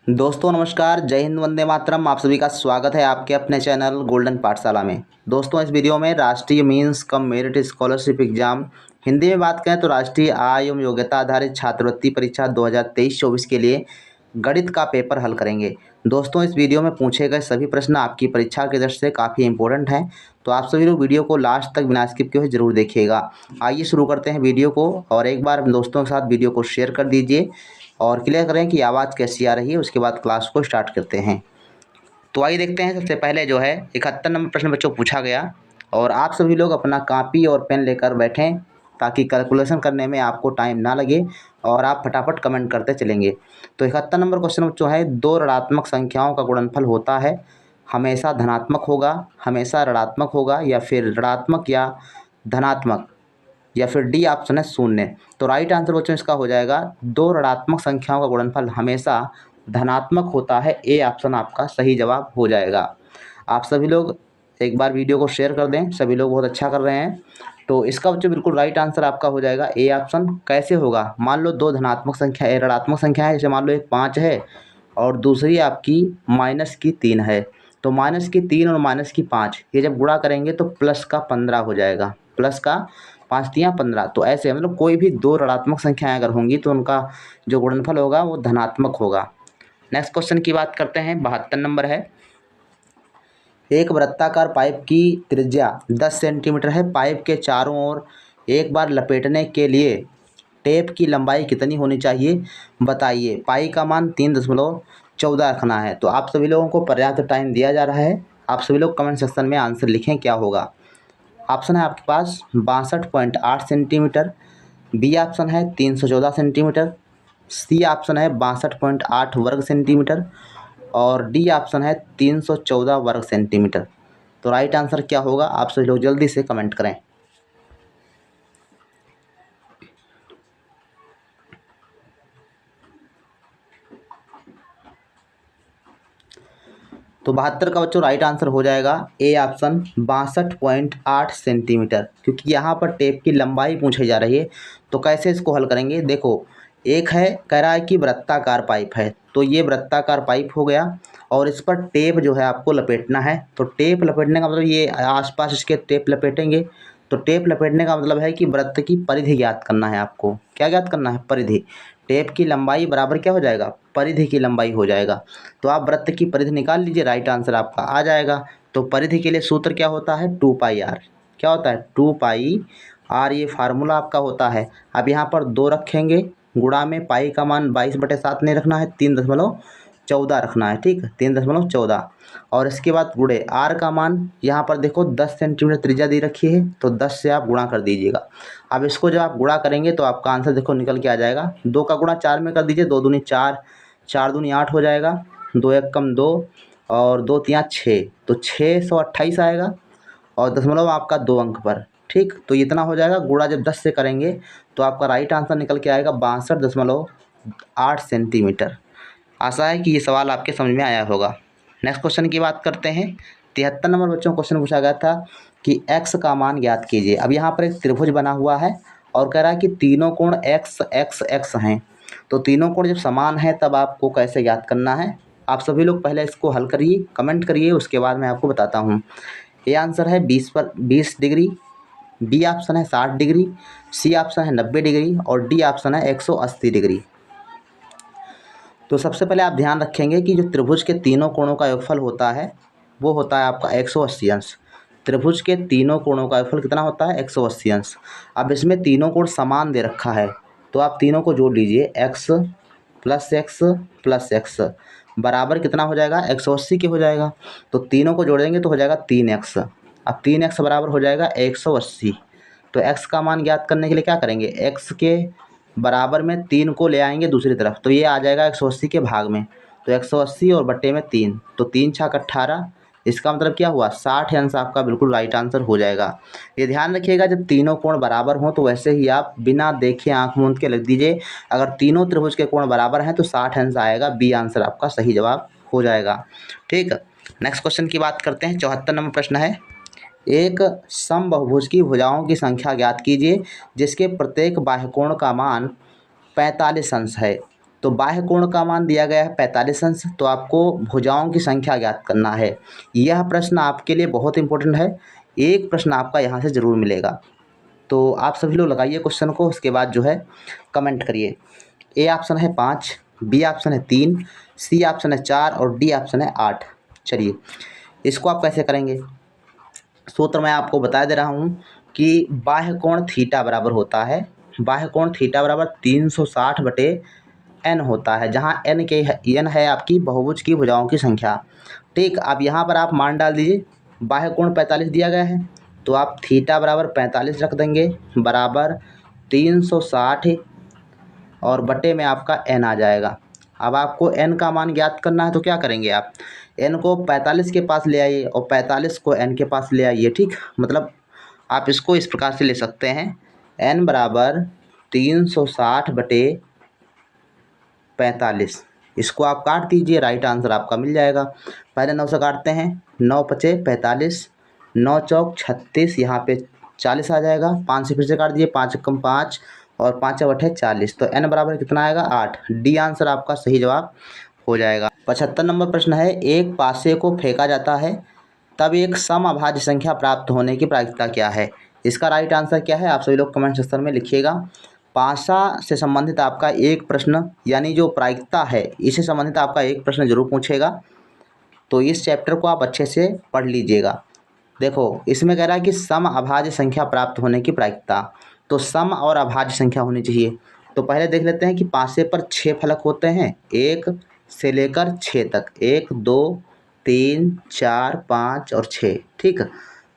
दोस्तों नमस्कार, जय हिंद, वंदे मातरम। आप सभी का स्वागत है आपके अपने चैनल गोल्डन पाठशाला में। दोस्तों इस वीडियो में राष्ट्रीय means cum merit scholarship exam Hindi में बात करें तो राष्ट्रीय आय एवं योग्यता आधारित छात्रवृत्ति परीक्षा 2023-24 के लिए गणित का पेपर हल करेंगे। दोस्तों इस वीडियो में पूछे गए सभी प्रश्न आपकी परीक्षा की दृष्टि से काफ़ी इंपॉर्टेंट हैं, तो आप सभी लोग वीडियो को लास्ट तक बिना स्किप किए हुए जरूर देखिएगा। आइए शुरू करते हैं वीडियो को, और एक बार दोस्तों के साथ वीडियो को शेयर कर दीजिए और क्लियर करें कि आवाज़ कैसी आ रही है। उसके बाद क्लास को स्टार्ट करते हैं। तो आइए देखते हैं। सबसे पहले जो है 71 नंबर प्रश्न बच्चों को पूछा गया, और आप सभी लोग अपना कॉपी और पेन लेकर बैठें ताकि कैलकुलेशन करने में आपको टाइम ना लगे और आप फटाफट कमेंट करते चलेंगे। तो 71 नंबर क्वेश्चन जो है, दो ऋणात्मक संख्याओं का गुणनफल होता है, हमेशा धनात्मक होगा, हमेशा ऋणात्मक होगा, या फिर ऋणात्मक या धनात्मक, या फिर डी ऑप्शन है शून्य। तो राइट आंसर बच्चों इसका हो जाएगा, दो ऋणात्मक संख्याओं का गुणनफल हमेशा धनात्मक होता है। ए ऑप्शन आपका सही जवाब हो जाएगा। आप सभी लोग एक बार वीडियो को शेयर कर दें, सभी लोग बहुत अच्छा कर रहे हैं। तो इसका बच्चों बिल्कुल राइट आंसर आपका हो जाएगा ए ऑप्शन। कैसे होगा, मान लो दो धनात्मक संख्या ऋणात्मक संख्या है, जैसे मान लो एक 5 है और दूसरी आपकी -3 है। तो -3 और -5 ये जब गुणा करेंगे तो प्लस का 15 हो जाएगा, प्लस का 5 तियाँ 15। तो ऐसे मतलब कोई भी दो ऋणात्मक संख्याएं अगर होंगी तो उनका जो गुणनफल होगा वो धनात्मक होगा। नेक्स्ट क्वेश्चन की बात करते हैं, 72 नंबर है। एक वृत्ताकार पाइप की त्रिज्या 10 सेंटीमीटर है। पाइप के चारों ओर एक बार लपेटने के लिए टेप की लंबाई कितनी होनी चाहिए, बताइए। पाई का मान 3.14 रखना है। तो आप सभी लोगों को पर्याप्त टाइम दिया जा रहा है। आप सभी लोग कमेंट सेक्शन में आंसर लिखें क्या होगा। ऑप्शन है आपके पास 62.8 सेंटीमीटर, बी ऑप्शन है 314 सेंटीमीटर, सी ऑप्शन है 62.8 वर्ग सेंटीमीटर, और डी ऑप्शन है 314 वर्ग सेंटीमीटर। तो राइट आंसर क्या होगा, आप सभी लोग जल्दी से कमेंट करें। तो 72 का बच्चों राइट आंसर हो जाएगा ए ऑप्शन 62.8 सेंटीमीटर, क्योंकि यहाँ पर टेप की लंबाई पूछी जा रही है। तो कैसे इसको हल करेंगे, देखो एक है कह रहा है कि वृत्ताकार पाइप है, तो ये वृत्ताकार पाइप हो गया और इस पर टेप जो है आपको लपेटना है। तो टेप लपेटने का मतलब ये आसपास इसके टेप लपेटेंगे। तो टेप लपेटने का मतलब है कि वृत्त की परिधि ज्ञात करना है आपको। क्या ज्ञात करना है, परिधि। टेप की लंबाई बराबर क्या हो जाएगा, परिधि की लंबाई हो जाएगा। तो आप वृत्त की परिधि निकाल लीजिए, राइट आंसर आपका आ जाएगा। तो परिधि के लिए सूत्र क्या होता है, 2πr। क्या होता है, 2πr, ये फार्मूला आपका होता है। अब यहाँ पर 2 रखेंगे, गुणा में पाई का मान 22/7 नहीं रखना है, 3.14 रखना है। ठीक, 3.14। और इसके बाद गुणे आर का मान, यहाँ पर देखो 10 सेंटीमीटर त्रिज्या दी रखी है, तो 10 से आप गुणा कर दीजिएगा। अब इसको जब आप गुणा करेंगे तो आपका आंसर देखो निकल के आ जाएगा। 2 का गुणा 4 में कर दीजिए, 2 दूनी 4, 4 दूनी 8 हो जाएगा, 2 एक कम 2 और 2 तियाँ 6, तो 628 आएगा और दशमलव आपका 2 अंक पर। ठीक, तो इतना हो जाएगा। गुणा जब 10 से करेंगे तो आपका राइट आंसर निकल के आएगा 62.8 सेंटीमीटर। आशा है कि ये सवाल आपके समझ में आया होगा। नेक्स्ट क्वेश्चन की बात करते हैं। 73 नंबर बच्चों को क्वेश्चन पूछा गया था कि x का मान ज्ञात कीजिए। अब यहाँ पर एक त्रिभुज बना हुआ है और कह रहा है कि तीनों कोण x x x हैं। तो तीनों कोण जब समान है तब आपको कैसे ज्ञात करना है। आप सभी लोग पहले इसको हल करिए, कमेंट करिए, उसके बाद मैं आपको बताता हूँ। ए आंसर है 20 डिग्री, बी ऑप्शन है 60 डिग्री, सी ऑप्शन है 90 डिग्री, और डी ऑप्शन है 180 डिग्री। तो सबसे पहले आप ध्यान रखेंगे कि जो त्रिभुज के तीनों कोणों का योगफल होता है वो होता है आपका 180 अंश। त्रिभुज के तीनों कोणों का योगफल कितना होता है, 180 अंश। अब इसमें तीनों कोण समान दे रखा है, तो आप तीनों को जोड़ लीजिए, x प्लस x बराबर कितना हो जाएगा, 180 के हो जाएगा। तो तीनों को जोड़ देंगे तो हो जाएगा 3x। अब 3x बराबर हो जाएगा 180। तो x का मान ज्ञात करने के लिए क्या करेंगे, x के बराबर में 3 को ले आएंगे दूसरी तरफ, तो ये आ जाएगा 180 के भाग में। तो 180 और बट्टे में 3, तो 3 छक 18। इसका मतलब क्या हुआ, 60 अंश आपका बिल्कुल राइट आंसर हो जाएगा। ये ध्यान रखिएगा, जब तीनों कोण बराबर हों तो वैसे ही आप बिना देखे आंख मूंद के लिख दीजिए। अगर तीनों त्रिभुज के कोण बराबर हैं तो 60 अंश आएगा, बी आंसर आपका सही जवाब हो जाएगा। ठीक, नेक्स्ट क्वेश्चन की बात करते हैं। 74 नंबर प्रश्न है, एक समबाहुभुज की भुजाओं की संख्या ज्ञात कीजिए जिसके प्रत्येक बाह्यकोण का मान 45 अंश है। तो बाह्य कोण का मान दिया गया है 45 अंश, तो आपको भुजाओं की संख्या ज्ञात करना है। यह प्रश्न आपके लिए बहुत इंपॉर्टेंट है, एक प्रश्न आपका यहाँ से ज़रूर मिलेगा। तो आप सभी लोग लगाइए क्वेश्चन को, उसके बाद जो है कमेंट करिए। ए ऑप्शन है 5, बी ऑप्शन है 3, सी ऑप्शन है 4 और डी ऑप्शन है 8। चलिए इसको आप कैसे करेंगे, सूत्र मैं आपको बता दे रहा हूँ कि बाह्य कोण थीटा बराबर होता है, बाह्य कोण थीटा बराबर 360/n होता है, जहाँ n है आपकी बहुभुज की भुजाओं की संख्या। ठीक, अब यहाँ पर आप मान डाल दीजिए, बाह्य कोण 45 दिया गया है, तो आप थीटा बराबर 45 रख देंगे, बराबर 360 और बटे में आपका n आ जाएगा। अब आपको n का मान ज्ञात करना है, तो क्या करेंगे आप n को 45 के पास ले आइए और 45 को n के पास ले आइए। ठीक, मतलब आप इसको इस प्रकार से ले सकते हैं, n बराबर 360/45। इसको आप काट दीजिए, राइट आंसर आपका मिल जाएगा। पहले 9 से काटते हैं, 9 पचे 45, 9 चौक 36, यहाँ पे 40 आ जाएगा। 5 से फिर से काट दीजिए, 5 कम 5 और 5 बटे 40, तो n बराबर कितना आएगा 8। डी आंसर आपका सही जवाब हो जाएगा। 75 नंबर प्रश्न है, एक पासे को फेंका जाता है तब एक सम अभाज्य संख्या प्राप्त होने की प्रायिकता क्या है। इसका राइट आंसर क्या है, आप सभी लोग कमेंट सेक्शन में लिखिएगा। पासा से संबंधित आपका एक प्रश्न, यानी जो प्रायिकता है इससे संबंधित आपका एक प्रश्न जरूर पूछेगा, तो इस चैप्टर को आप अच्छे से पढ़ लीजिएगा। देखो इसमें कह रहा है कि सम अभाज्य संख्या प्राप्त होने की प्रायिकता, तो सम और अभाज्य संख्या होनी चाहिए। तो पहले देख लेते हैं कि पासे पर 6 फलक होते हैं, 1 से लेकर 6 तक, 1 2 3 4 5 और 6। ठीक,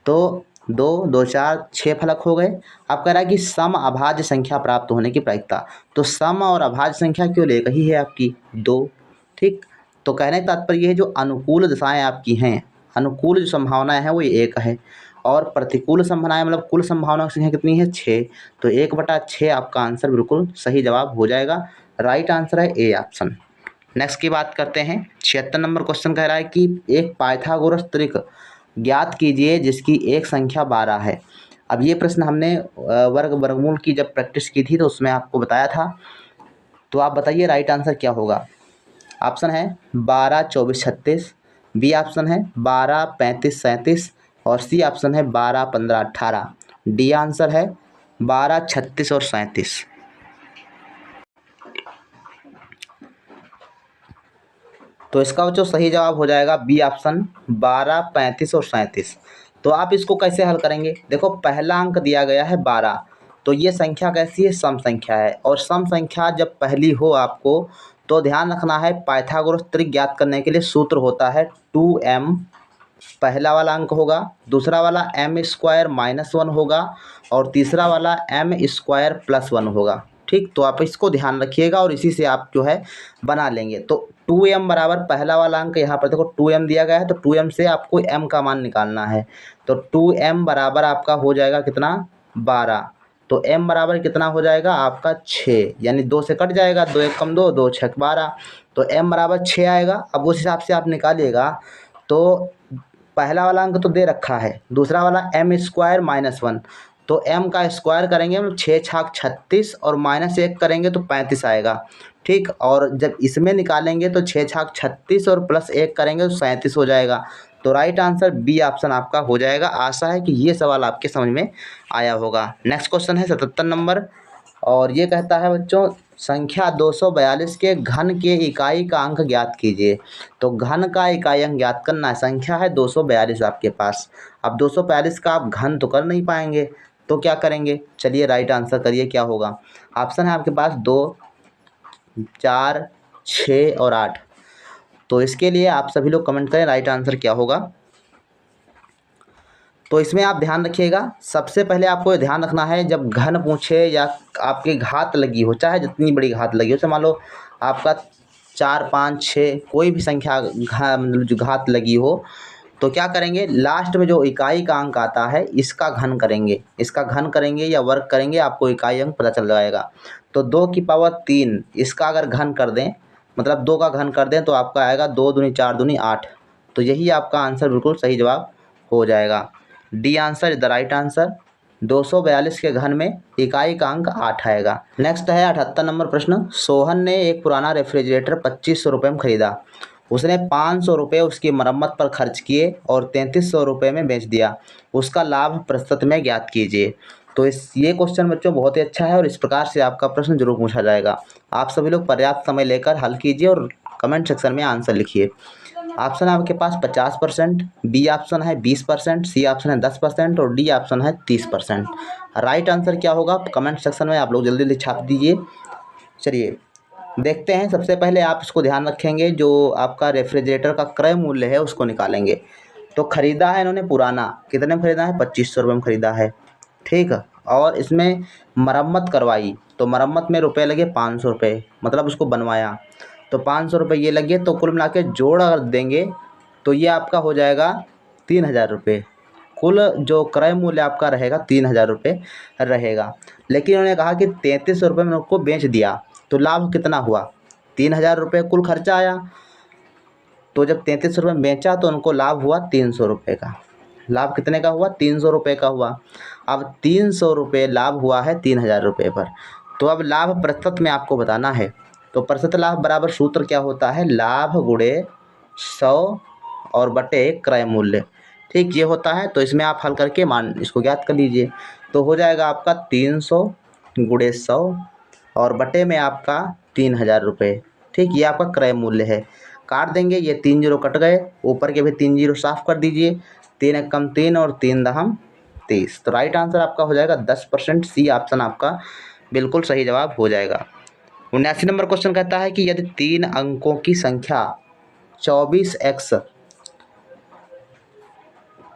तो 2 2 4 6 फलक हो गए। अब कह रहा है कि सम अभाज्य संख्या प्राप्त होने की प्रायिकता, तो सम और अभाज्य संख्या क्यों एक ही है आपकी 2। ठीक, तो कहने का तात्पर्य ये है, जो अनुकूल दशाएं आपकी हैं, अनुकूल जो संभावनाएं हैं वो 1 है, और प्रतिकूल संभावनाएं मतलब कुल संभावनाओं की संख्या कितनी है 6, तो 1/6 आपका आंसर बिल्कुल सही जवाब हो जाएगा। राइट आंसर है ए ऑप्शन। नेक्स्ट की बात करते हैं, 76 नंबर क्वेश्चन कह रहा है कि एक पाइथागोरस त्रिक ज्ञात कीजिए जिसकी एक संख्या 12 है। अब ये प्रश्न हमने वर्गमूल की जब प्रैक्टिस की थी तो उसमें आपको बताया था, तो आप बताइए राइट आंसर क्या होगा। ऑप्शन है 12 24 36, बी ऑप्शन है 12 35 37 और सी ऑप्शन है 12 15 18। डी आंसर है 12 36 और 37। तो इसका जो सही जवाब हो जाएगा बी ऑप्शन 12 35 और 37। तो आप इसको कैसे हल करेंगे, देखो पहला अंक दिया गया है 12, तो ये संख्या कैसी है, सम संख्या है, और सम संख्या जब पहली हो आपको तो ध्यान रखना है, पाइथागोरस त्रिक ज्ञात करने के लिए सूत्र होता है 2m, पहला वाला अंक होगा, दूसरा वाला m² -1 होगा और तीसरा वाला m² +1 होगा। ठीक, तो आप इसको ध्यान रखिएगा और इसी से आप जो है बना लेंगे। तो 2m बराबर पहला वाला अंक, यहाँ पर देखो 2m दिया गया है, तो 2m से आपको m का मान निकालना है, तो 2m बराबर आपका हो जाएगा कितना 12, तो m बराबर कितना हो जाएगा आपका 6, यानी 2 से कट जाएगा, 2 1 कम 2, 2 6 12, तो m बराबर 6 आएगा। अब उस हिसाब से आप निकालिएगा, तो पहला वाला अंक तो दे रखा है, दूसरा वाला m² -1, तो m का स्क्वायर करेंगे हम 6 छाक 36 और -1 करेंगे तो 35 आएगा। ठीक, और जब इसमें निकालेंगे तो 6 छाक 36 और +1 करेंगे तो 37 हो जाएगा। तो राइट आंसर बी ऑप्शन आपका हो जाएगा। आशा है कि ये सवाल आपके समझ में आया होगा। नेक्स्ट क्वेश्चन है 77 नंबर, और ये कहता है बच्चों संख्या 242 के घन के इकाई का अंक ज्ञात कीजिए। तो घन का इकाई अंक ज्ञात करना है, संख्या है 242 आपके पास। अब 242 का आप घन तो कर नहीं पाएंगे, तो क्या करेंगे, चलिए राइट आंसर करिए क्या होगा। ऑप्शन है आपके पास 2 4 6 और 8। तो इसके लिए आप सभी लोग कमेंट करें राइट आंसर क्या होगा। तो इसमें आप ध्यान रखिएगा, सबसे पहले आपको ये ध्यान रखना है, जब घन पूछे या आपकी घात लगी हो, चाहे जितनी बड़ी घात लगी हो, मान लो आपका 4 5 6 कोई भी संख्या मतलब जो घात लगी हो, तो क्या करेंगे, लास्ट में जो इकाई का अंक आता है इसका घन करेंगे, इसका घन करेंगे या वर्ग करेंगे, आपको इकाई अंक पता चल जाएगा। तो 2 की पावर 3 इसका अगर घन कर दें, मतलब 2 का घन कर दें, तो आपका आएगा 2 दूनी 4 दूनी 8। तो यही आपका आंसर बिल्कुल सही जवाब हो जाएगा। D answer is the right answer. 242 के घन में इकाई का अंक 8 आएगा। नेक्स्ट है 78 नंबर प्रश्न। सोहन ने एक पुराना रेफ्रिजरेटर 2500 रुपये में खरीदा। उसने 500 रुपये उसकी मरम्मत पर खर्च किए और 3300 रुपये में बेच दिया। उसका लाभ प्रतिशत में ज्ञात कीजिए। तो ये क्वेश्चन बच्चों बहुत ही अच्छा है और इस प्रकार से आपका प्रश्न जरूर पूछा जाएगा। आप सभी लोग पर्याप्त समय लेकर हल कीजिए और कमेंट सेक्शन में आंसर लिखिए। ऑप्शन आपके पास 50%, बी ऑप्शन है 20%, सी ऑप्शन है 10% और डी ऑप्शन है 30%। राइट आंसर क्या होगा कमेंट सेक्शन में आप लोग जल्दी जल्दी छाप दीजिए। चलिए देखते हैं। सबसे पहले आप इसको ध्यान रखेंगे, जो आपका रेफ्रिजरेटर का क्रय मूल्य है उसको निकालेंगे। तो ख़रीदा है इन्होंने पुराना, कितने में ख़रीदा है? 2500 रुपये में ख़रीदा है, ठीक है। और इसमें मरम्मत करवाई, तो मरम्मत में रुपए लगे 500 रुपये, मतलब उसको बनवाया तो 500 रुपये ये लगे। तो कुल मिला के जोड़ अगर देंगे तो ये आपका हो जाएगा 3000 रुपये। कुल जो क्रय मूल्य आपका रहेगा 3000 रुपये रहेगा। लेकिन उन्होंने कहा कि 3300 रुपये में उनको बेच दिया, तो लाभ कितना हुआ? 3000 रुपये कुल खर्चा आया, तो जब 3300 रुपये में बेचा तो उनको लाभ हुआ 300 रुपये का। लाभ कितने का हुआ? 300 रुपये का हुआ। अब 300 रुपये लाभ हुआ है 3000 रुपये पर। तो अब लाभ प्रतिशत में आपको बताना है। तो प्रतिशत लाभ बराबर सूत्र क्या होता है? लाभ गुणे 100 और बटे क्रय मूल्य, ठीक ये होता है। तो इसमें आप हल करके मान इसको ज्ञात कर लीजिए। तो हो जाएगा आपका 300 गुणे 100 और बटे में आपका 3000 रुपये, ठीक ये आपका क्रय मूल्य है। काट देंगे, ये 3 जीरो कट गए, ऊपर के भी 3 जीरो साफ कर दीजिए। 3 एक कम 3 और 3 दहम 30। तो राइट आंसर आपका हो जाएगा 10%, सी ऑप्शन आपका बिल्कुल सही जवाब हो जाएगा। 79 नंबर क्वेश्चन कहता है कि यदि 3 अंकों की संख्या 24x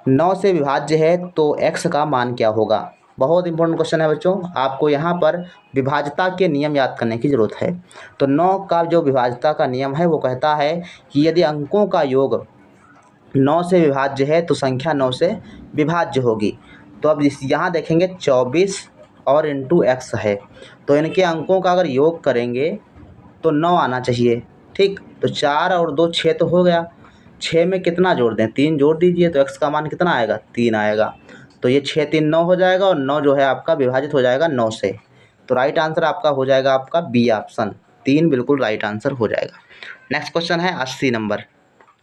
9 से विभाज्य है तो x का मान क्या होगा? बहुत इंपॉर्टेंट क्वेश्चन है बच्चों। आपको यहाँ पर विभाज्यता के नियम याद करने की ज़रूरत है। तो 9 का जो विभाज्यता का नियम है वो कहता है कि यदि अंकों का योग 9 से विभाज्य है तो संख्या 9 से विभाज्य होगी। तो अब यहाँ देखेंगे 24 और इंटू x है, तो इनके अंकों का अगर योग करेंगे तो 9 आना चाहिए, ठीक। तो 4 और 2 6 तो हो गया। 6 में कितना जोड़ दें? 3 जोड़ दीजिए, तो x का मान कितना आएगा? 3 आएगा। तो ये 6 3 9 हो जाएगा और 9 जो है आपका विभाजित हो जाएगा 9 से। तो राइट आंसर आपका हो जाएगा आपका बी ऑप्शन, 3 बिल्कुल राइट आंसर हो जाएगा। नेक्स्ट क्वेश्चन है 80 नंबर।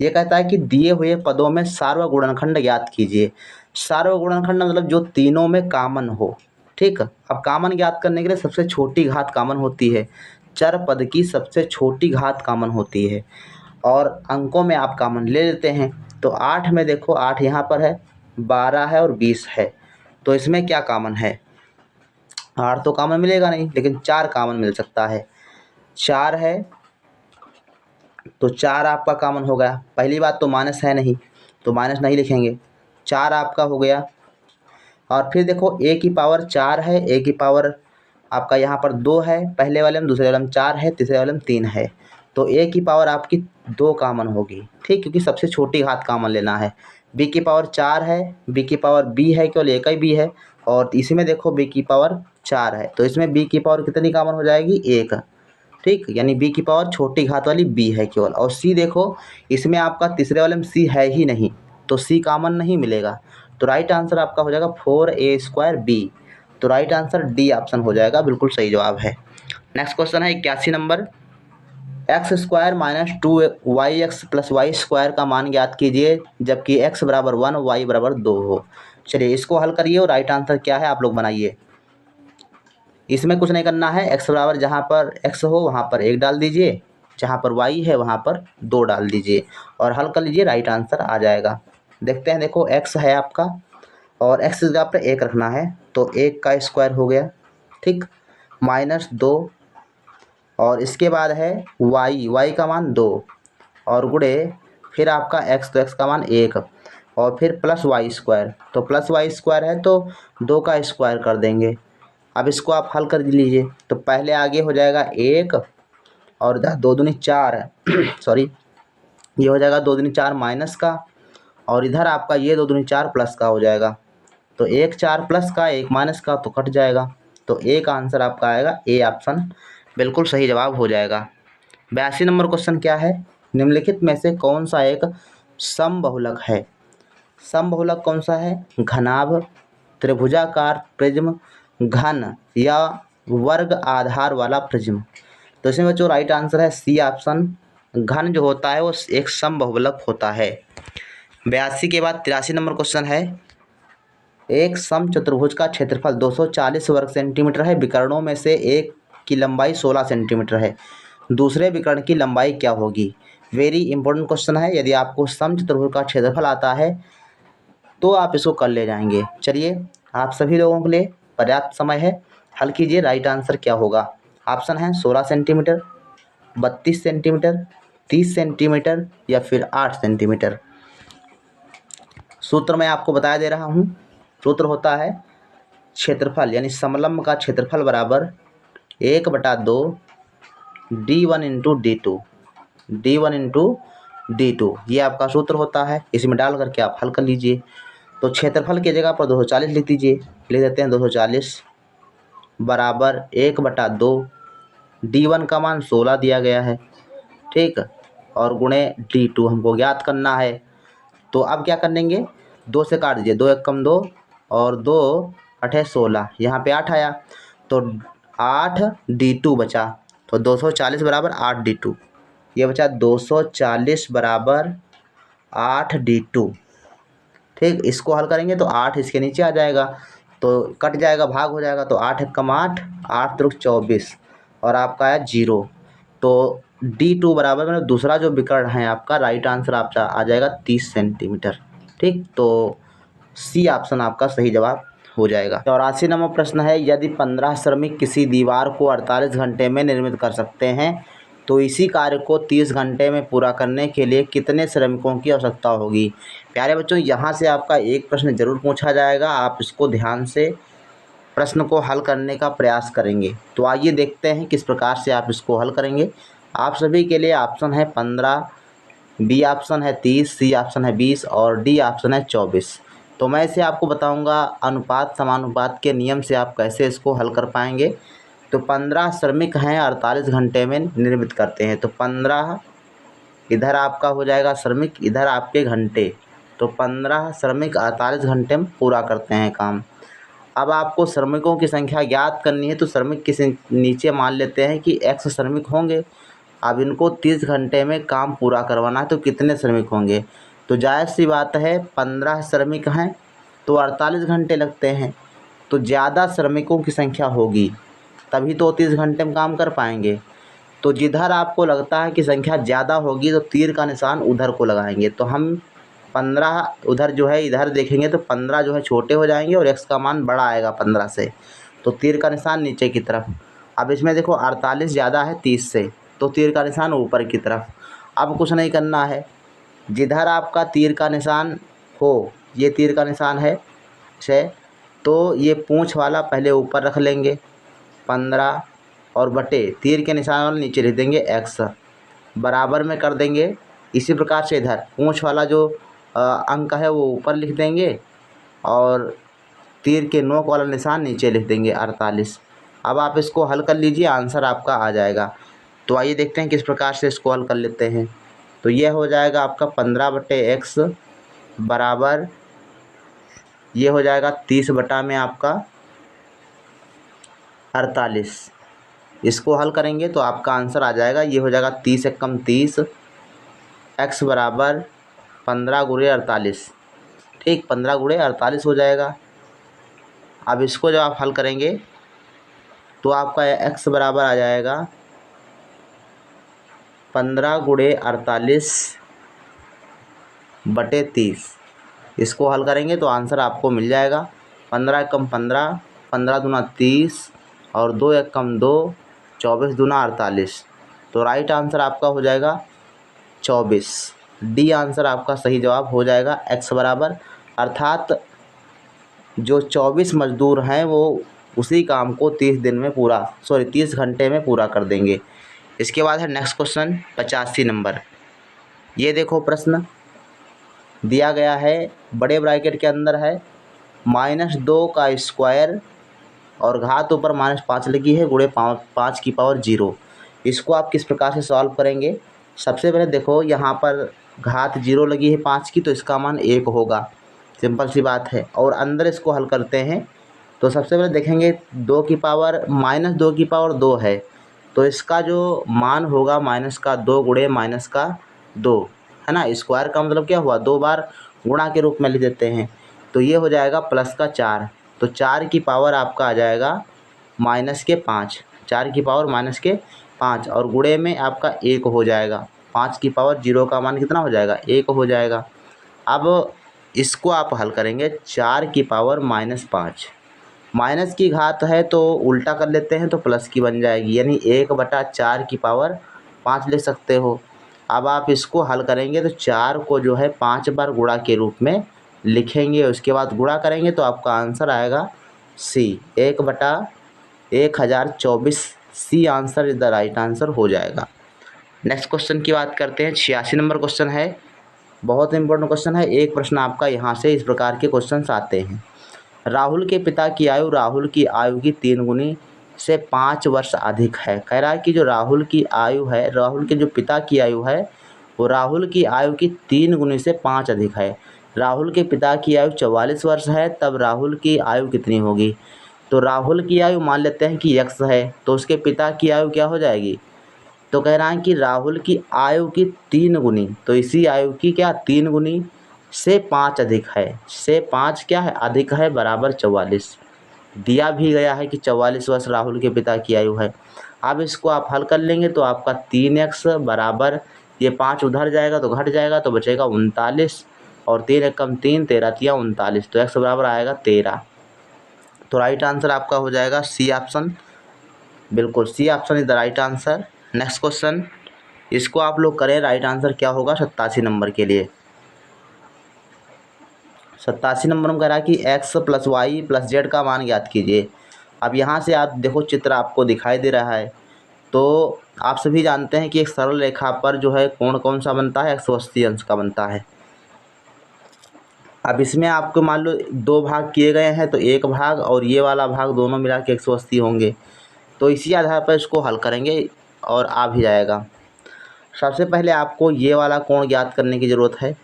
ये कहता है कि दिए हुए पदों में सार्वगुणनखंड ज्ञात कीजिए। सार्वगुणनखंड मतलब जो तीनों में कॉमन हो, ठीक। अब कॉमन ज्ञात करने के लिए सबसे छोटी घात कॉमन होती है, चर पद की सबसे छोटी घात कॉमन होती है और अंकों में आप कॉमन ले लेते हैं। तो 8 में देखो 8 यहाँ पर है, 12 है और 20 है। तो इसमें क्या कॉमन है? 8 तो कॉमन मिलेगा नहीं, लेकिन 4 कॉमन मिल सकता है। 4 है तो 4 आपका कॉमन हो गया। पहली बात तो माइनस है नहीं, तो माइनस नहीं लिखेंगे, 4 आपका हो गया। और फिर देखो a की पावर 4 है, a की पावर आपका यहाँ पर 2 है, पहले वाले में, दूसरे वाले में 4 है, तीसरे वाले में 3 है। तो a की पावर आपकी 2 कॉमन होगी, ठीक, क्योंकि सबसे छोटी घात कॉमन लेना है। b की पावर 4 है, b की पावर b है, केवल एक ही b है, और इसी में देखो b की पावर 4 है, तो इसमें b की पावर कितनी कॉमन हो जाएगी? 1, ठीक। यानी b की पावर छोटी घात वाली b है केवल। और c देखो इसमें आपका तीसरे वाले में c है ही नहीं, तो c कॉमन नहीं मिलेगा। तो राइट आंसर आपका हो जाएगा 4a²b। तो राइट आंसर डी ऑप्शन हो जाएगा, बिल्कुल सही जवाब है। नेक्स्ट क्वेश्चन है 81 नंबर। x² - 2yx + y² का मान ज्ञात कीजिए जबकि x बराबर 1 y बराबर 2 हो। चलिए इसको हल करिए और राइट आंसर क्या है आप लोग बनाइए। इसमें कुछ नहीं करना है, x बराबर जहाँ पर x हो वहाँ पर 1 डाल दीजिए, जहाँ पर y है वहाँ पर 2 डाल दीजिए और हल कर लीजिए, राइट आंसर आ जाएगा। देखते हैं, देखो x है आपका और x की जगह पर 1 रखना है, तो 1 का स्क्वायर हो गया, ठीक, -2 और इसके बाद है y का मान 2 और गुणे फिर आपका x, तो x का मान 1 और फिर +y², तो +y² है तो 2 का स्क्वायर कर देंगे। अब इसको आप हल कर लीजिए, तो पहले आगे हो जाएगा 1 और 2 दूनी 4 सॉरी, ये हो जाएगा 2 दूनी 4 माइनस का, और इधर आपका ये 2 दूनी 4 प्लस का हो जाएगा। तो 1 4 प्लस का 1 माइनस का तो कट जाएगा। तो ए का आंसर आपका आएगा ए ऑप्शन, बिल्कुल सही जवाब हो जाएगा। 82 नंबर क्वेश्चन क्या है? निम्नलिखित में से कौन सा एक समबहुलक है? समबहुलक कौन सा है? घनाभ, त्रिभुजाकार प्रिज्म, घन या वर्ग आधार वाला प्रिज्म। तो इसमें बच्चों राइट आंसर है सी ऑप्शन। घन जो होता है वो एक समबहुलक होता है। 82 के बाद 83 नंबर क्वेश्चन है। एक समचतुर्भुज का क्षेत्रफल 240 वर्ग सेंटीमीटर है। विकर्णों में से एक की लंबाई 16 सेंटीमीटर है। दूसरे विकर्ण की लंबाई क्या होगी? वेरी इंपॉर्टेंट क्वेश्चन है। यदि आपको समचतुर्भुज का क्षेत्रफल आता है तो आप इसको कर ले जाएंगे। चलिए, आप सभी लोगों के लिए पर्याप्त समय है, हल कीजिए। राइट आंसर क्या होगा? ऑप्शन है 16 सेंटीमीटर, 32 सेंटीमीटर, 30 सेंटीमीटर या फिर 8 सेंटीमीटर। सूत्र मैं आपको बता दे रहा हूँ। सूत्र होता है क्षेत्रफल यानी समलंब का क्षेत्रफल बराबर 1/2 d1 इंटू d2। ये आपका सूत्र होता है। इसमें डाल करके आप हल कर लीजिए। तो क्षेत्रफल की जगह पर 240 लिख दीजिए। लिख देते हैं 240 बराबर 1/2 d1 का मान 16 दिया गया है, ठीक, और गुणे d2 हमको ज्ञात करना है। तो अब क्या करेंगे, 2 से काट दीजिए, 2 × 2 और 2 × 16, यहाँ पे 8 आया तो 8 d2 बचा। तो 240 बराबर 8 d2, ये बचा 240 बराबर 8 d2, ठीक। इसको हल करेंगे तो 8 इसके नीचे आ जाएगा, तो कट जाएगा, भाग हो जाएगा। तो 8 × 8, 8 × 24 और आपका है 0। तो d2 बराबर मतलब दूसरा जो विकर्ण है आपका, राइट आंसर आपका आ जाएगा 30 सेंटीमीटर, ठीक। तो सी ऑप्शन आपका सही जवाब हो जाएगा। 84 नंबर प्रश्न है। यदि 15 श्रमिक किसी दीवार को 48 घंटे में निर्मित कर सकते हैं तो इसी कार्य को 30 घंटे में पूरा करने के लिए कितने श्रमिकों की आवश्यकता होगी? प्यारे बच्चों, यहाँ से आपका एक प्रश्न जरूर पूछा जाएगा। आप इसको ध्यान से प्रश्न को हल करने का प्रयास करेंगे। तो आइए देखते हैं किस प्रकार से आप इसको हल करेंगे। आप सभी के लिए ऑप्शन है 15, बी ऑप्शन है 30, सी ऑप्शन है 20 और डी ऑप्शन है 24। तो मैं इसे आपको बताऊंगा अनुपात समानुपात के नियम से आप कैसे इसको हल कर पाएंगे। तो 15 श्रमिक हैं 48 घंटे में निर्मित करते हैं, तो 15 इधर आपका हो जाएगा श्रमिक, इधर आपके घंटे। तो 15 श्रमिक 48 घंटे में पूरा करते हैं काम। अब आपको श्रमिकों की संख्या ज्ञात करनी है, तो श्रमिक किसी नीचे मान लेते हैं कि x श्रमिक होंगे। अब इनको 30 घंटे में काम पूरा करवाना है, तो कितने श्रमिक होंगे? तो जायज़ सी बात है, 15 श्रमिक हैं तो 48 घंटे लगते हैं, तो ज़्यादा श्रमिकों की संख्या होगी तभी तो 30 घंटे में काम कर पाएंगे। तो जिधर आपको लगता है कि संख्या ज़्यादा होगी तो तीर का निशान उधर को लगाएंगे। तो हम 15 उधर जो है इधर देखेंगे तो 15 जो है छोटे हो जाएंगे और x का मान बड़ा आएगा 15 से, तो तीर का निशान नीचे की तरफ। अब इसमें देखो 48 ज़्यादा है 30 से, तो तीर का निशान ऊपर की तरफ। अब कुछ नहीं करना है, जिधर आपका तीर का निशान हो, ये तीर का निशान है तो ये पूँछ वाला पहले ऊपर रख लेंगे 15 और बटे तीर के निशान वाला नीचे लिख देंगे x, बराबर में कर देंगे। इसी प्रकार से इधर पूँछ वाला जो अंक है वो ऊपर लिख देंगे और तीर के नोक वाला निशान नीचे लिख देंगे 48। अब आप इसको हल कर लीजिए, आंसर आपका आ जाएगा। तो आइए देखते हैं किस प्रकार से इसको हल कर लेते हैं। तो यह हो जाएगा आपका 15/x बराबर, ये हो जाएगा 30 बटा में आपका 48। इसको हल करेंगे तो आपका आंसर आ जाएगा, ये हो जाएगा 30 × 30, x बराबर 15 × 48, ठीक, 15 × 48 हो जाएगा। अब इसको जब आप हल करेंगे तो आपका x बराबर आ जाएगा 15 × 48 बटे 30। इसको हल करेंगे तो आंसर आपको मिल जाएगा 15 × 15, 15 दूना 30 और 2 × 2, 24 दूना 48। तो राइट आंसर आपका हो जाएगा 24। डी आंसर आपका सही जवाब हो जाएगा। x बराबर अर्थात जो 24 मजदूर हैं वो उसी काम को 30 घंटे में पूरा कर देंगे। इसके बाद है नेक्स्ट क्वेश्चन 85 नंबर। ये देखो प्रश्न दिया गया है, बड़े ब्रैकेट के अंदर है -2 का स्क्वायर और घात ऊपर -5 लगी है, गुणे 5 की पावर 0। इसको आप किस प्रकार से सॉल्व करेंगे? सबसे पहले देखो यहाँ पर घात 0 लगी है 5 की, तो इसका मान 1 होगा। सिंपल सी बात है। और अंदर इसको हल करते हैं तो सबसे पहले देखेंगे 2 की पावर -2 की पावर 2 है, तो इसका जो मान होगा माइनस का 2 गुणे माइनस का 2, है ना। स्क्वायर का मतलब क्या हुआ, 2 बार गुणा के रूप में लिख देते हैं, तो ये हो जाएगा प्लस का 4, तो 4 की पावर आपका आ जाएगा माइनस के 5, 4 की पावर माइनस के 5 और गुणे में आपका 1 हो जाएगा। 5 की पावर 0 का मान कितना हो जाएगा, 1 हो जाएगा। अब इसको आप हल करेंगे 4 की पावर -5, माइनस की घात है तो उल्टा कर लेते हैं तो प्लस की बन जाएगी, यानी 1/4 की पावर 5 ले सकते हो। अब आप इसको हल करेंगे तो 4 को जो है 5 बार गुणा के रूप में लिखेंगे, उसके बाद गुणा करेंगे तो आपका आंसर आएगा C, 1/1024। C answer is the right answer हो जाएगा। नेक्स्ट क्वेश्चन की बात करते हैं। 86 नंबर क्वेश्चन है, बहुत इंपॉर्टेंट क्वेश्चन है। एक प्रश्न आपका यहाँ से इस प्रकार के क्वेश्चन आते हैं। राहुल के पिता की आयु राहुल की आयु की 3 गुनी से 5 वर्ष अधिक है। कह रहा है कि जो राहुल की आयु है, राहुल के जो पिता की आयु है वो राहुल की आयु की 3 गुनी से 5 अधिक है। राहुल के पिता की आयु 44 वर्ष है, तब राहुल की आयु कितनी होगी। तो राहुल की आयु मान लेते हैं कि x है, तो उसके पिता की आयु क्या हो जाएगी, तो कह रहा है कि राहुल की आयु की 3 गुनी, तो इसी आयु की क्या 3 गुनी से 5 अधिक है, से 5 क्या है अधिक है बराबर 44। दिया भी गया है कि 44 वर्ष राहुल के पिता की आयु है। अब इसको आप हल कर लेंगे तो आपका 3x बराबर, ये 5 उधर जाएगा तो घट जाएगा तो बचेगा 39, और 3 एकम 3, 13 तिया 39, तो x बराबर आएगा 13। तो राइट आंसर आपका हो जाएगा सी ऑप्शन, बिल्कुल C option is the right answer. Next question, इसको आप लोग करें, राइट आंसर क्या होगा 87 नंबर के लिए। 87 नंबर में कह रहा है कि x + y + z का मान ज्ञात कीजिए। अब यहाँ से आप देखो, चित्र आपको दिखाई दे रहा है, तो आप सभी जानते हैं कि एक सरल रेखा पर जो है कोण कौन सा बनता है, 180 अंश का बनता है। अब इसमें आपको मान लो 2 भाग किए गए हैं, तो 1 भाग और ये वाला भाग दोनों मिला के 180 होंगे, तो इसी आधार पर इसको हल करेंगे और आ भी जाएगा। सबसे पहले आपको ये वाला कोण ज्ञात करने की ज़रूरत है।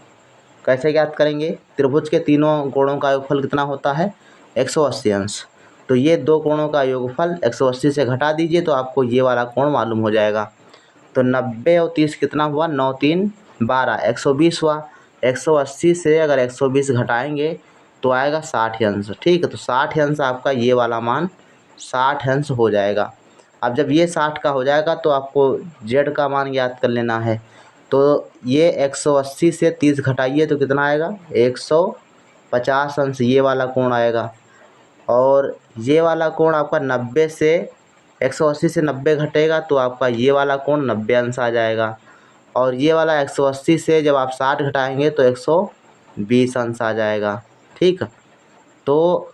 कैसे ज्ञात करेंगे, त्रिभुज के तीनों कोणों का योगफल कितना होता है, 180 अंश। तो ये 2 कोणों का योगफल 180 से घटा दीजिए तो आपको ये वाला कोण मालूम हो जाएगा। तो 90 और 30 कितना हुआ, 9 3 12, 120 हुआ। 180 से अगर 120 घटाएंगे तो आएगा 60 अंश, ठीक है। तो 60 अंश आपका ये वाला मान 60 अंश हो जाएगा। अब जब ये 60 का हो जाएगा तो आपको z का मान ज्ञात कर लेना है। तो ये 180 से 30 घटाइए तो कितना आएगा, 150 अंश ये वाला कोण आएगा। और ये वाला कोण आपका 90 से 180 से 90 घटेगा तो आपका ये वाला कोण 90 अंश आ जाएगा। और ये वाला 180 से जब आप 60 घटाएंगे तो 120 अंश आ जाएगा, ठीक। तो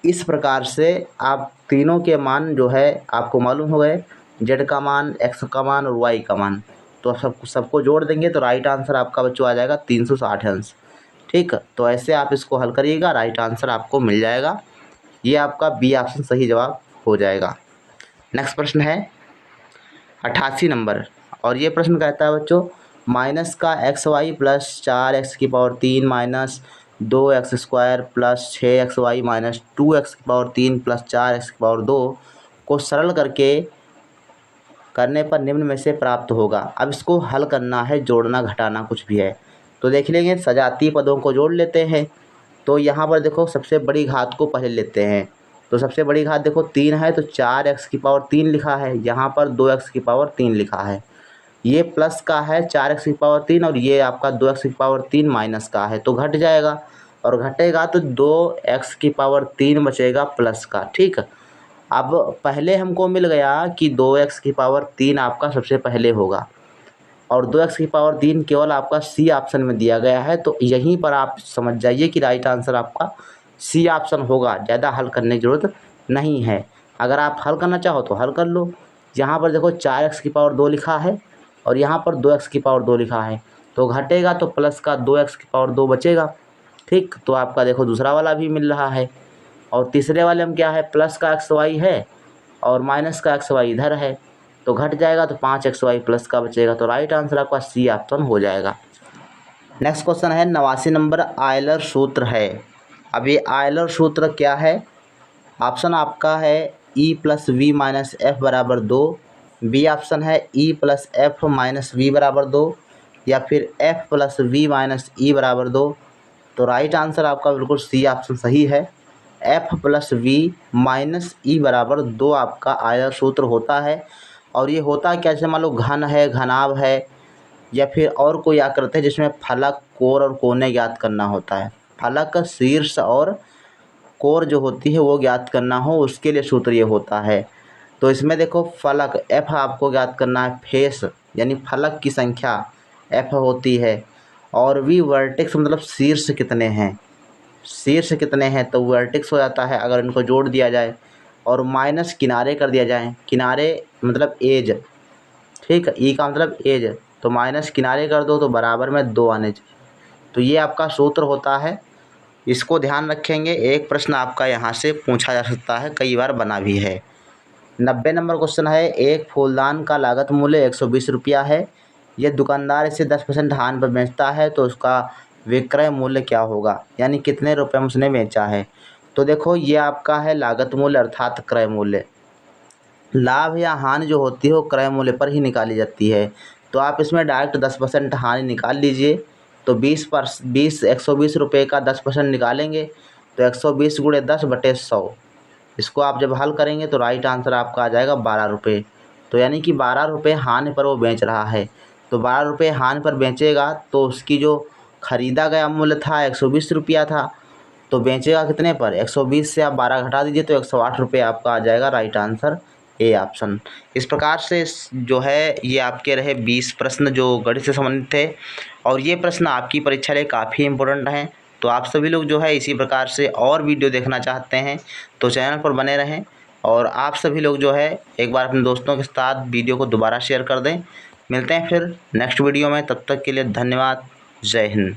इस प्रकार से आप तीनों के मान जो है आपको मालूम हो गए, z का मान, x का मान और y का मान। तो सबको जोड़ देंगे तो राइट आंसर आपका बच्चों आ जाएगा 360 अंश, ठीक। तो ऐसे आप इसको हल करिएगा, राइट आंसर आपको मिल जाएगा। ये आपका बी ऑप्शन सही जवाब हो जाएगा। नेक्स्ट प्रश्न है 88 नंबर, और ये प्रश्न कहता है बच्चों, माइनस का xy + 4x³ minus 2x² + 6xy minus 2x³ + 4x² को सरल करने पर निम्न में से प्राप्त होगा। अब इसको हल करना है, जोड़ना घटाना कुछ भी है तो देख लेंगे। सजातीय पदों को जोड़ लेते हैं। तो यहाँ पर देखो सबसे बड़ी घात को पहले लेते हैं, तो सबसे बड़ी घात देखो 3 है तो 4x³ लिखा है, यहाँ पर 2x³ लिखा है। ये प्लस का है 4x³ और ये आपका 2x³ माइनस का है, तो घट जाएगा और घटेगा तो 2x³ बचेगा प्लस का, ठीक। अब पहले हमको मिल गया कि 2x³ आपका सबसे पहले होगा और 2x³ केवल आपका सी ऑप्शन में दिया गया है, तो यहीं पर आप समझ जाइए कि राइट आंसर आपका सी ऑप्शन होगा। ज़्यादा हल करने की ज़रूरत नहीं है। अगर आप हल करना चाहो तो हल कर लो। यहाँ पर देखो 4x² लिखा है और यहाँ पर 2x² लिखा है, तो घटेगा तो प्लस का 2x² बचेगा, ठीक। तो आपका देखो दूसरा वाला भी मिल रहा है और तीसरे वाले में क्या है, प्लस का xy है और माइनस का xy इधर है, तो घट जाएगा तो 5xy प्लस का बचेगा। तो राइट आंसर आपका सी ऑप्शन हो जाएगा। नेक्स्ट क्वेश्चन है 89 नंबर आयलर सूत्र है। अब ये आयलर सूत्र क्या है? ऑप्शन आपका है E plus V minus F बराबर 2, बी ऑप्शन है E plus F minus V बराबर 2, या फिर F plus V minus E बराबर 2। तो राइट आंसर आपका बिल्कुल सी ऑप्शन सही है। F plus V minus E बराबर 2 आपका आयलर सूत्र होता है। और ये होता क्या, जैसे मान लो घन है, घनाभ है, या फिर और कोई आकृति है जिसमें फलक, कोर और कोने ज्ञात करना होता है। फलक, शीर्ष और कोर जो होती है वो ज्ञात करना हो, उसके लिए सूत्र ये होता है। तो इसमें देखो फलक एफ आपको ज्ञात करना है, फेस यानी फलक की संख्या एफ होती है, और वी वर्टेक्स मतलब शीर्ष कितने हैं, शीर्ष कितने हैं तो वर्टेक्स हो जाता है अगर इनको जोड़ दिया जाए, और माइनस किनारे कर दिया जाए, किनारे मतलब एज, ठीक है, ई का मतलब एज, तो माइनस किनारे कर दो तो बराबर में 2 आने चाहिए। तो ये आपका सूत्र होता है, इसको ध्यान रखेंगे। एक प्रश्न आपका यहाँ से पूछा जा सकता है, कई बार बना भी है। 90 नंबर क्वेश्चन है, एक फूलदान का लागत मूल्य 120 रुपया है, यह दुकानदार इसे 10% हानि पर बेचता है तो उसका विक्रय मूल्य क्या होगा, यानी कितने रुपए में उसने बेचा है। तो देखो ये आपका है लागत मूल्य अर्थात क्रय मूल्य। लाभ या हानि जो होती है वो क्रय मूल्य पर ही निकाली जाती है। तो आप इसमें डायरेक्ट 10% हानि निकाल लीजिए। तो 120 रुपये का 10% निकालेंगे तो 120 गुणे 10/100। इसको आप जब हल करेंगे तो राइट आंसर आपका आ जाएगा 12 रुपये। तो यानी कि 12 रुपये हानि पर वो बेच रहा है। तो 12 रुपये हानि पर बेचेगा तो उसकी जो ख़रीदा गया मूल्य था 120 रुपया था, तो बेचेगा कितने पर, 120 से आप 12 घटा दीजिए तो 108 रुपये आपका आ जाएगा राइट आंसर ए ऑप्शन। इस प्रकार से जो है ये आपके रहे 20 प्रश्न जो गणित से संबंधित थे, और ये प्रश्न आपकी परीक्षा लिए काफ़ी इम्पोर्टेंट हैं। तो आप सभी लोग जो है इसी प्रकार से और वीडियो देखना चाहते हैं तो चैनल पर बने रहें, और आप सभी लोग जो है एक बार अपने दोस्तों के साथ वीडियो को दोबारा शेयर कर दें। मिलते हैं फिर नेक्स्ट वीडियो में, तब तक के लिए धन्यवाद। जय हिंद।